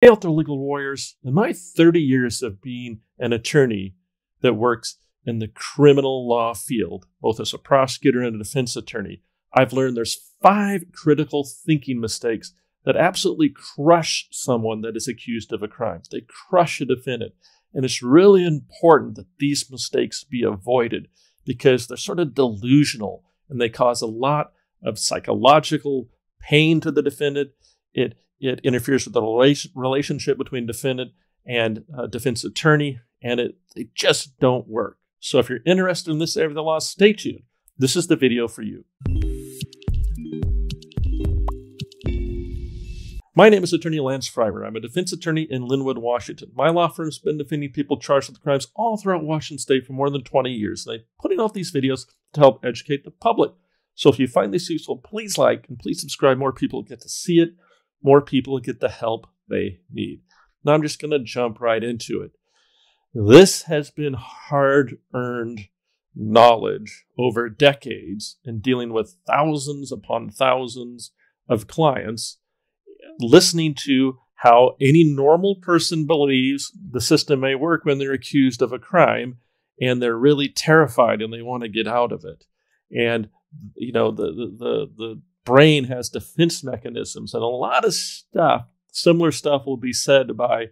Hey out there, legal warriors. In my 30 years of being an attorney that works in the criminal law field, both as a prosecutor and a defense attorney, I've learned there's 5 critical thinking mistakes that absolutely crush someone that is accused of a crime. They crush a defendant. And it's really important that these mistakes be avoided because they're sort of delusional and they cause a lot of psychological pain to the defendant. It interferes with the relationship between defendant and defense attorney, and they just don't work. So if you're interested in this area of the law, stay tuned. This is the video for you. My name is Attorney Lance Fryrear. I'm a defense attorney in Linwood, Washington. My law firm's been defending people charged with crimes all throughout Washington State for more than 20 years. And I'm putting out these videos to help educate the public. So if you find this useful, please like and please subscribe. More people get to see it. More people get the help they need. Now I'm just going to jump right into it. This has been hard-earned knowledge over decades in dealing with thousands upon thousands of clients, listening to how any normal person believes the system may work when they're accused of a crime, and they're really terrified and they want to get out of it. And you know, the brain has defense mechanisms, and a lot of stuff, similar stuff will be said by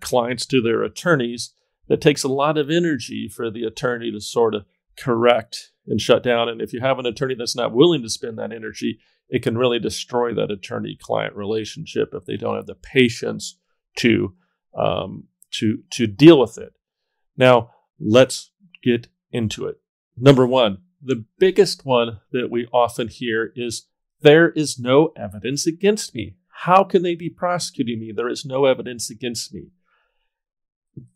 clients to their attorneys that takes a lot of energy for the attorney to sort of correct and shut down. And if you have an attorney that's not willing to spend that energy, it can really destroy that attorney-client relationship if they don't have the patience to deal with it. Now, let's get into it. Number one, the biggest one that we often hear is, there is no evidence against me. How can they be prosecuting me? There is no evidence against me.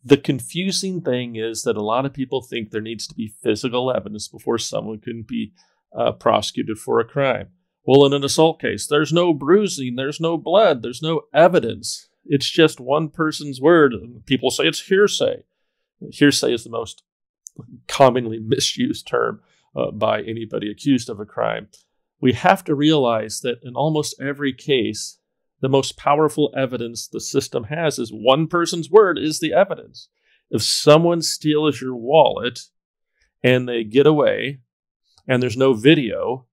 The confusing thing is that a lot of people think there needs to be physical evidence before someone can be prosecuted for a crime. Well, in an assault case, there's no bruising, there's no blood, there's no evidence. It's just one person's word. People say it's hearsay. Hearsay is the most commonly misused term by anybody accused of a crime. We have to realize that in almost every case, the most powerful evidence the system has is one person's word is the evidence. If someone steals your wallet and they get away and there's no video,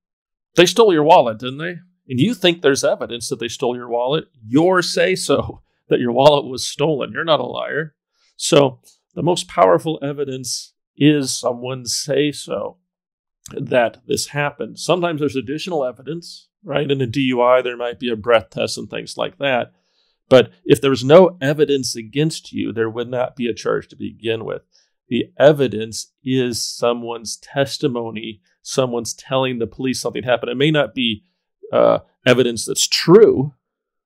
they stole your wallet, didn't they? And you think there's evidence that they stole your wallet, your say-so that your wallet was stolen. You're not a liar. So the most powerful evidence is someone's say-so that this happened. Sometimes there's additional evidence, right? In a DUI, there might be a breath test and things like that. But if there was no evidence against you, there would not be a charge to begin with. The evidence is someone's testimony. Someone's telling the police something happened. It may not be evidence that's true,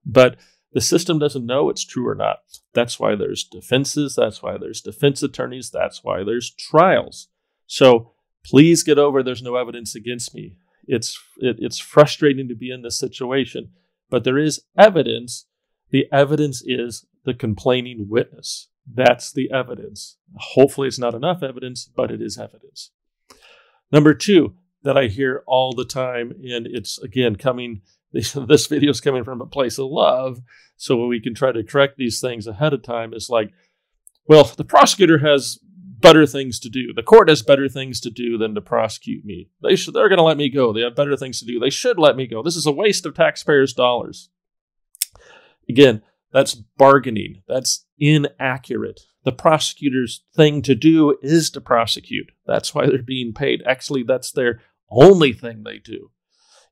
but the system doesn't know it's true or not. That's why there's defenses. That's why there's defense attorneys. That's why there's trials. So please get over there's no evidence against me. It's frustrating to be in this situation, but there is evidence. The evidence is the complaining witness. That's the evidence. Hopefully it's not enough evidence, but it is evidence. Number two that I hear all the time, and it's again this video is coming from a place of love, so we can try to correct these things ahead of time, is like, well, the prosecutor has better things to do. The court has better things to do than to prosecute me. They're going to let me go. They have better things to do. They should let me go. This is a waste of taxpayers' dollars. Again, that's bargaining. That's inaccurate. The prosecutor's thing to do is to prosecute. That's why they're being paid. Actually, that's their only thing they do.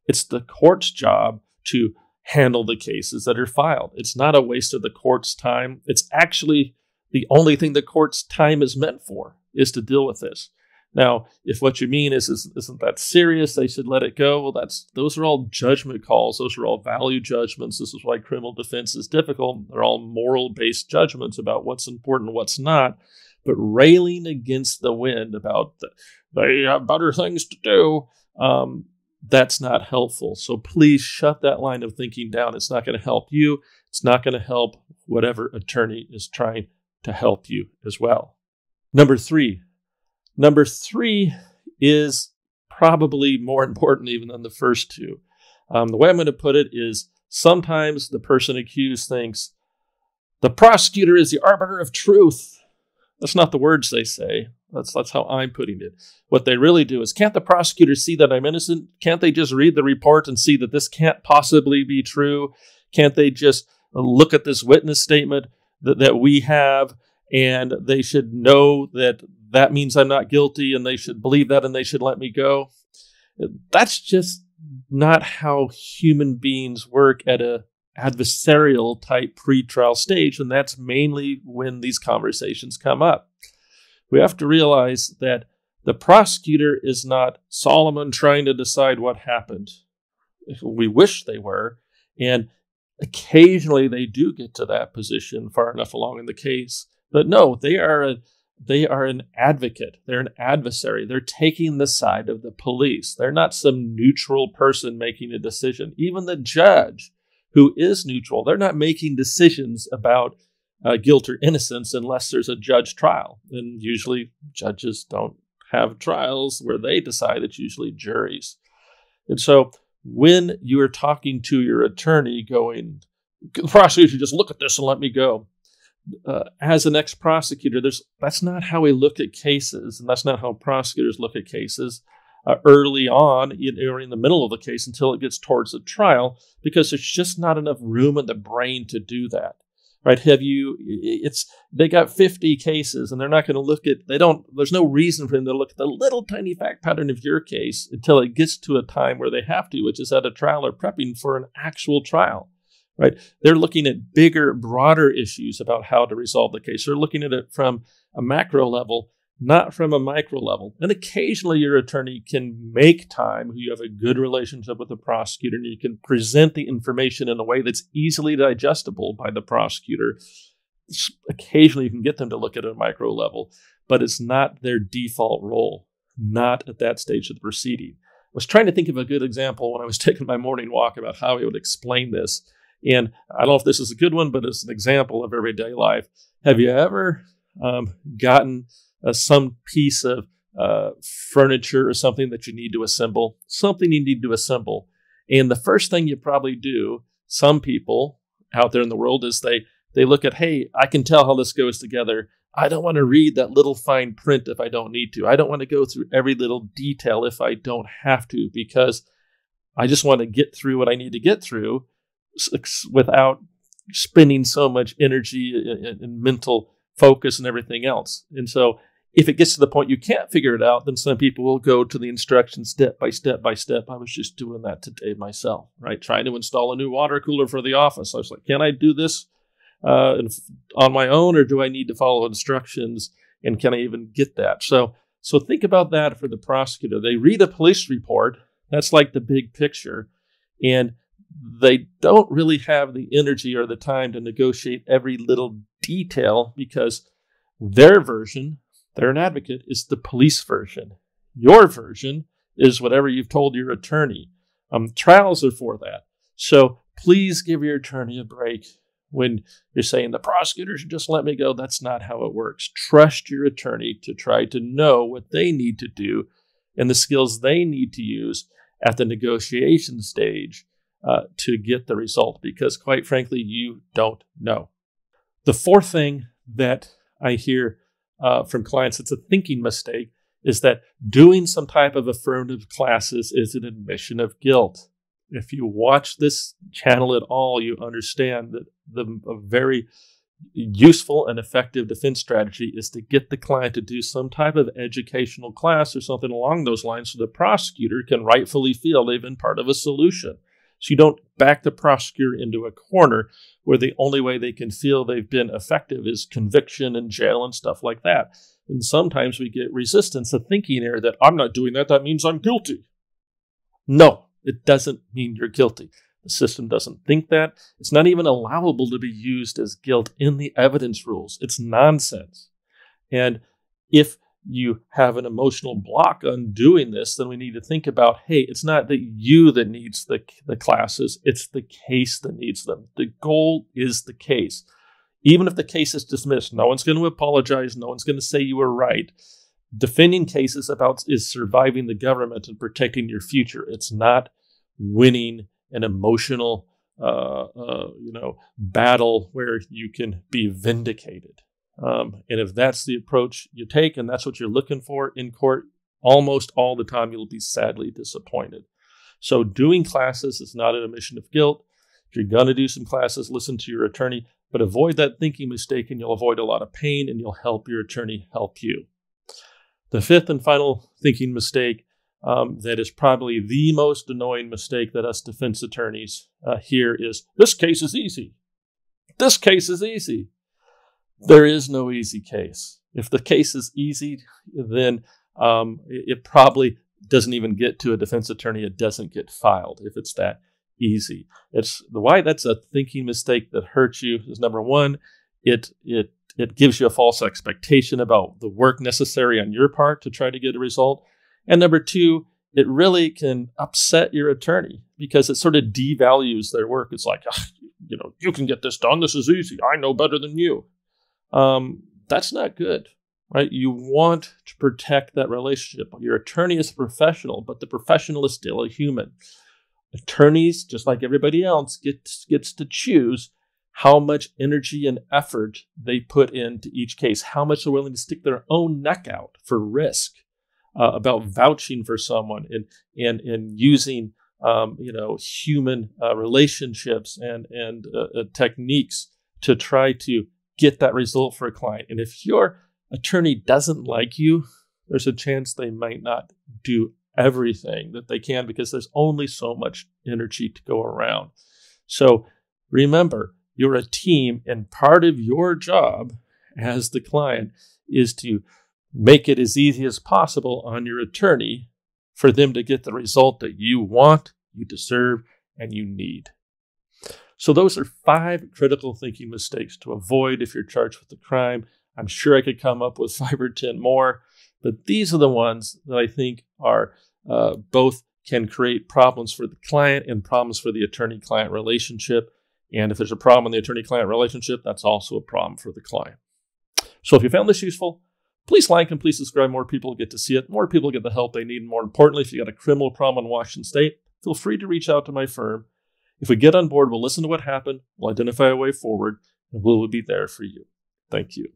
It's the court's job to handle the cases that are filed. It's not a waste of the court's time. It's actually the only thing the court's time is meant for, is to deal with this. Now, if what you mean isn't that serious, they should let it go. Well, those are all judgment calls. Those are all value judgments. This is why criminal defense is difficult. They're all moral-based judgments about what's important and what's not. But railing against the wind about they have better things to do, that's not helpful. So please shut that line of thinking down. It's not going to help you. It's not going to help whatever attorney is trying to help you as well. Number three is probably more important even than the first two. The way I'm going to put it is sometimes the person accused thinks, The prosecutor is the arbiter of truth. That's not the words they say. That's how I'm putting it. What they really do is, can't the prosecutor see that I'm innocent? Can't they just read the report and see that this can't possibly be true? Can't they just look at this witness statement that we have, and they should know that that means I'm not guilty, and they should believe that, and they should let me go? That's just not how human beings work at a adversarial type pretrial stage, and that's mainly when these conversations come up. We have to realize that the prosecutor is not Solomon trying to decide what happened. We wish they were, and occasionally they do get to that position far enough along in the case. But no, they are an advocate. They're an adversary. They're taking the side of the police. They're not some neutral person making a decision. Even the judge, who is neutral, they're not making decisions about guilt or innocence unless there's a judge trial. And usually judges don't have trials where they decide. It's usually juries. And so when you are talking to your attorney going, the prosecutor should just look at this and let me go. As an ex-prosecutor, that's not how we look at cases, and that's not how prosecutors look at cases early on or in the middle of the case until it gets towards the trial, because there's just not enough room in the brain to do that. Right? They got 50 cases, and they're not going to look at, there's no reason for them to look at the little tiny fact pattern of your case until it gets to a time where they have to, which is at a trial or prepping for an actual trial. Right? They're looking at bigger, broader issues about how to resolve the case. They're looking at it from a macro level, not from a micro level. And occasionally your attorney can make time, you have a good relationship with the prosecutor, and you can present the information in a way that's easily digestible by the prosecutor. Occasionally you can get them to look at a micro level, but it's not their default role, not at that stage of the proceeding. I was trying to think of a good example when I was taking my morning walk about how I would explain this. And I don't know if this is a good one, but it's an example of everyday life. Have you ever gotten some piece of furniture or something that you need to assemble? Something you need to assemble. And the first thing you probably do, some people out there in the world, is they look at, hey, I can tell how this goes together. I don't want to read that little fine print if I don't need to. I don't want to go through every little detail if I don't have to, because I just want to get through what I need to get through without spending so much energy and mental focus and everything else. And so if it gets to the point you can't figure it out, then some people will go to the instructions step by step by step. I was just doing that today myself, right? Trying to install a new water cooler for the office. I was like, can I do this on my own, or do I need to follow instructions? And can I even get that? So think about that for the prosecutor. They read a police report. That's like the big picture. And they don't really have the energy or the time to negotiate every little detail, because their version, they're an advocate, is the police version. Your version is whatever you've told your attorney. Trials are for that. So please give your attorney a break when you're saying the prosecutor should just let me go. That's not how it works. Trust your attorney to try to know what they need to do and the skills they need to use at the negotiation stage to get the result, because quite frankly, you don't know. The fourth thing that I hear from clients, it's a thinking mistake, is that doing some type of affirmative classes is an admission of guilt. If you watch this channel at all, you understand that a very useful and effective defense strategy is to get the client to do some type of educational class or something along those lines so the prosecutor can rightfully feel they've been part of a solution. So you don't back the prosecutor into a corner where the only way they can feel they've been effective is conviction and jail and stuff like that. And sometimes we get resistance, a thinking error that I'm not doing that, that means I'm guilty. No, it doesn't mean you're guilty. The system doesn't think that. It's not even allowable to be used as guilt in the evidence rules. It's nonsense. And if you have an emotional block on doing this, then we need to think about, hey, it's not that you that needs the classes, it's the case that needs them. The goal is the case. Even if the case is dismissed, no one's going to apologize, no one's going to say you were right. Defending cases is surviving the government and protecting your future. It's not winning an emotional battle where you can be vindicated. And if that's the approach you take and that's what you're looking for in court, almost all the time you'll be sadly disappointed. So doing classes is not an admission of guilt. If you're going to do some classes, listen to your attorney, but avoid that thinking mistake and you'll avoid a lot of pain and you'll help your attorney help you. The fifth and final thinking mistake that is probably the most annoying mistake that us defense attorneys hear is, this case is easy. This case is easy. There is no easy case. If the case is easy, then it probably doesn't even get to a defense attorney. It doesn't get filed if it's that easy. It's why that's a thinking mistake that hurts you is, number one, it gives you a false expectation about the work necessary on your part to try to get a result. And number two, it really can upset your attorney because it sort of devalues their work. It's like, you can get this done. This is easy. I know better than you. That's not good, right? You want to protect that relationship. Your attorney is a professional, but the professional is still a human. Attorneys, just like everybody else, gets to choose how much energy and effort they put into each case, how much they're willing to stick their own neck out for risk, about vouching for someone and using human relationships and techniques to try to get that result for a client. And if your attorney doesn't like you, there's a chance they might not do everything that they can because there's only so much energy to go around. So remember, you're a team, and part of your job as the client is to make it as easy as possible on your attorney for them to get the result that you want, you deserve, and you need. So those are 5 critical thinking mistakes to avoid if you're charged with a crime. I'm sure I could come up with 5 or 10 more, but these are the ones that I think are both can create problems for the client and problems for the attorney-client relationship. And if there's a problem in the attorney-client relationship, that's also a problem for the client. So if you found this useful, please like and please subscribe. More people get to see it. More people get the help they need. And more importantly, if you got a criminal problem in Washington State, feel free to reach out to my firm. If we get on board, we'll listen to what happened, we'll identify a way forward, and we'll be there for you. Thank you.